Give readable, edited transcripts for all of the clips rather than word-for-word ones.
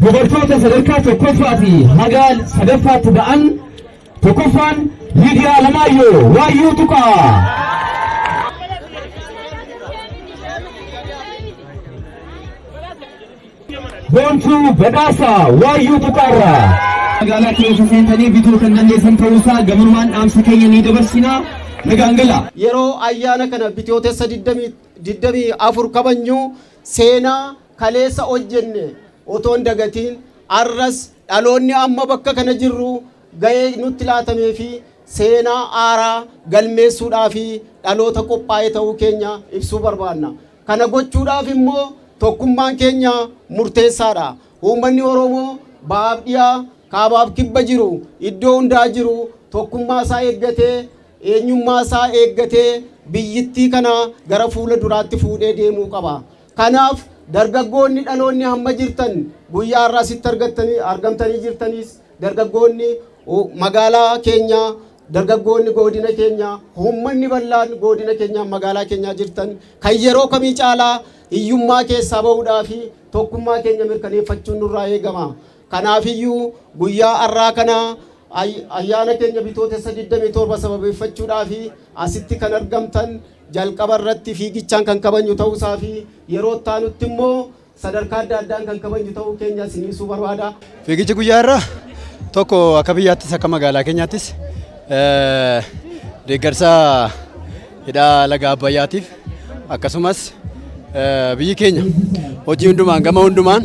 Dubartoota sadarkaa tokkoffaa fi hagaal sadaffaatti ba'an tokkoffaan Liidiyaa Alamaayyoo Waayyuu Tuqaa. Boontuu Badhaasaa Waayyuu Tuqaarraa. Magaalaa keessa seentanii bituu kan dandeessan ta'uusaa gabanumaan dhaamsa keenya ni dabarsinaa. Nagaan gala. Yeroo ayyaana kana bitootessa 24 kabajnu seenaa kaleessa hojjenne otoon dagatiin arras dhaloonni amma bakka kana jirru ga'ee nutti laatamee fi seenaa aaraa galmeessuudhaa fi dhaloota qophaa'ee ta'uu keenya ibsuu barbaanna. Kana gochuudhaaf immoo tokkummaan keenya murteessaadha. Uummanni Oromoo baaf dhiyaa kaabaaf kibba jiru iddoo hundaa jiru tokkummaa isaa eeggatee eenyummaa isaa eeggatee biyyittii kana gara fuula duraatti fuudhee deemuu qaba. Kanaaf dargaggoonni dhaloonni hamma jirtan guyyaa irraa sitti argamtanii jirtanis dargaggoonni magaalaa keenya dargaggoonni godina keenya uummanni bal'aan godina keenya magaalaa keenya jirtan kan yeroo kamii caalaa hiyyummaa keessaa ba'uudhaa fi tokkummaa keenya mirkaneeffachuun nurraa eegama. Kanaafiyyuu guyyaa har'aa kana ayyaana keenya bitootessa 27 sababeeffachuudhaa fi asitti kan argamtan jalqaba irratti fiigichaan kan kabajnu ta'uusaa fi yeroo taanutti immoo sadarkaa adda addaan kan kabajnu ta'uu keenya siniisuu barbaada. Fiigichi guyyaa irraa tokko akka biyyaattis akka magaalaa keenyaattis deeggarsa hidhaa laga Abbayyaatiif akkasumas biyyi keenya hojii hundumaan gama hundumaan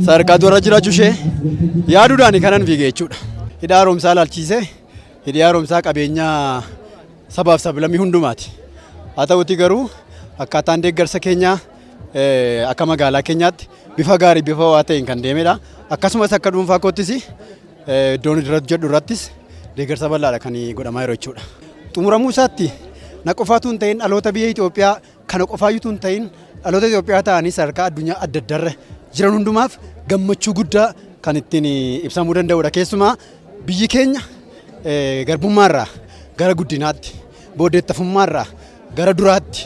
sadarkaa dura jiraachuu ishee yaaduudhaan kanan fiige jechuudha. Hidhaa haaromsaa ilaalchisee hidhi haaromsaa qabeenya sabaaf sablammii hundumaati. Haa ta'uutii garuu akkaataan deeggarsa keenyaa akka magaalaa keenyaatti bifa gaarii bifa waa ta'een kan deemedha. Akkasumas akka dhuunfaa koottis iddoon jedhu irrattis deeggarsa bal'aadha kan godhamaa jiru jechuudha. Xumuramuu isaatti na qofaatu hin ta'in dhaloota biyya Itoophiyaa kana qofaayyuutu hin ta'in dhaloota Itoophiyaa ta'anii sadarkaa addunyaa adda addaarra jiran hundumaaf gammachuu guddaa kan ittiin ibsamuu danda'udha. Keessumaa biyyi keenya garbummaarraa gara guddinaatti booddeettafummaarraa gara duraatti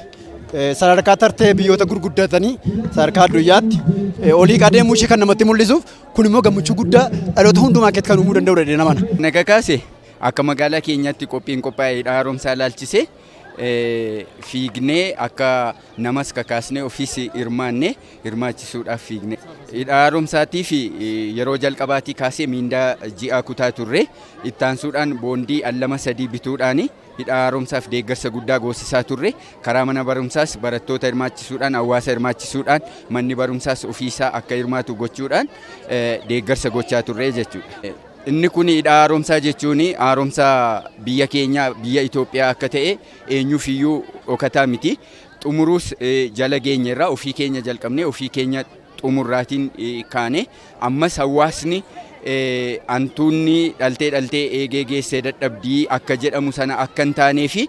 sadarkaa tartee biyyoota gurguddatanii sadarkaa addunyaatti olii adeemuu ishee kan namatti mul'isuuf kun immoo gammachuu guddaa dhaloota hundumaa keessatti kan uumuu danda'udha jedhee namana. Naga kaase akka magaalaa keenyaatti qophiin qophaa'ee hidha haaromsaa ilaalchisee fiignee akka namas kakaasnee ofiis hirmaachisuudhaaf fiigne. Hidha haaromsaatii fi yeroo jalqabaatii kaasee miindaa ji'a kutaa turre ittaansuudhaan boondii 2-3 bituudhaan hidha haaromsaaf deeggarsa guddaa goosisaa turre. Karaa mana barumsaas barattoota hirmaachisuudhaan hawaasa hirmaachisuudhaan manni barumsaas ofiisaa akka hirmaatu gochuudhaan deeggarsa gochaa turre jechuudha. Inni kun hidha haaromsaa jechuun haaromsaa biyya keenya biyya Itoophiyaa akka ta'e eenyuufiyyuu dhokataa miti. Xumuruus jala geenyerraa ofii keenya jalqabnee ofii keenya xumurraatiin kaane ammas hawaasni antuunni dhaltee eegee geessee dadhabdii akka jedhamu sana akka hin taanee fi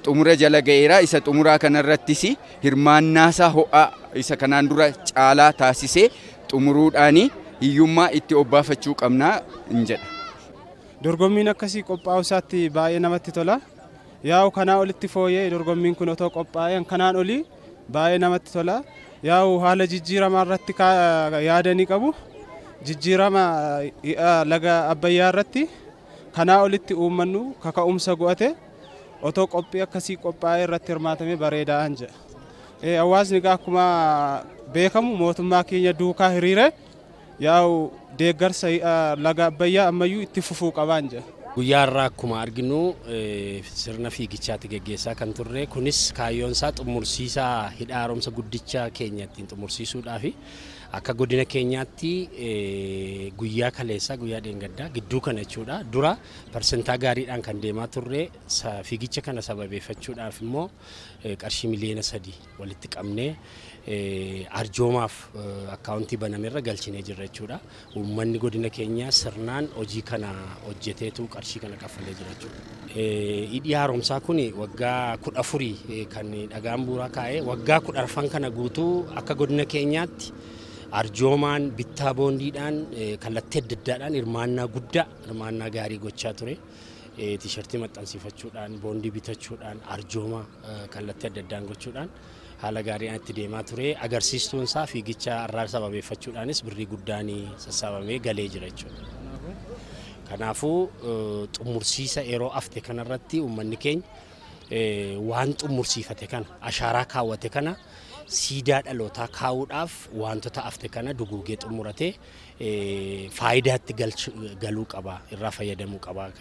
xumura jala ga'eera. Isa xumuraa kanarrattis hirmaannaasaa ho'aa isa kanaan dura caalaa taasisee xumuruudhaan hiyyummaa itti obbaafachuu qabnaa hin jedha. Dorgommiin akkasii qophaa'uu isaatti baay'ee namatti tola. Yaa'u kanaa olitti fooyyee dorgommiin kun otoo qophaa'ee kanaan olii baay'ee namatti tola. Yaa'u haala jijjiiramaa irratti yaadanii qabu. Jijjiirama laga Abbayyaa irratti kanaa olitti uummannu kaka'umsa go'ate otoo qophii akkasii qophaa'ee irratti hirmaatamee bareedaa hin jedha. Hawaasni akkuma beekamu mootummaa keenya duukaa hiriire yaa'u deeggarsa laga Abbayyaa ammayyuu itti fufuu qabaa hin jedha. Guyyaa irraa akkuma arginu sirna fiigichaatti geggeessaa kan turre kunis kaayyoon isaa xumursiisaa hidha haaromsa guddicha keenya ittiin xumursiisuudhaaf akka godina keenyaatti guyyaa kaleessaa guyyaa dheengaddaa gidduu kana jechuudha dura parsentaa gaariidhaan kan deemaa turre fiigicha kana sababeeffachuudhaaf immoo qarshii miliyoona 3 walitti qabnee arjoomaaf akkaawuntii banameerra galchinee jirra jechuudha. Uummanni godina keenyaa sirnaan hojii kana hojjeteetu qarshii kana kaffalee jira jechuudha. Hidhi haaromsaa kun waggaa 14 kan dhagaan bu'uuraa kaa'ee waggaa 14 kana guutuu akka godina keenyaatti arjoomaan bittaa boondiidhaan kallattii adda addaadhaan hirmaannaa guddaa hirmaannaa gaarii gochaa ture. Tiishartii maxxansiifachuudhaan boondii bitachuudhaan arjooma kallattii adda addaan gochuudhaan haala gaariidhaan itti deemaa ture. Agarsiistuun isaa fiigicha irraa sababeeffachuudhaanis birrii guddaan sassaabamee galee jira jechuudha. Kanaafuu xumursiisa yeroo afte kanarratti uummanni keenya waan xumursiifate kana ashaaraa kaawwate kana siidaa dhalootaa kaa'uudhaaf wantoota afte kana duguugee xumuratee faayidaatti galuu qaba, irraa fayyadamuu qaba.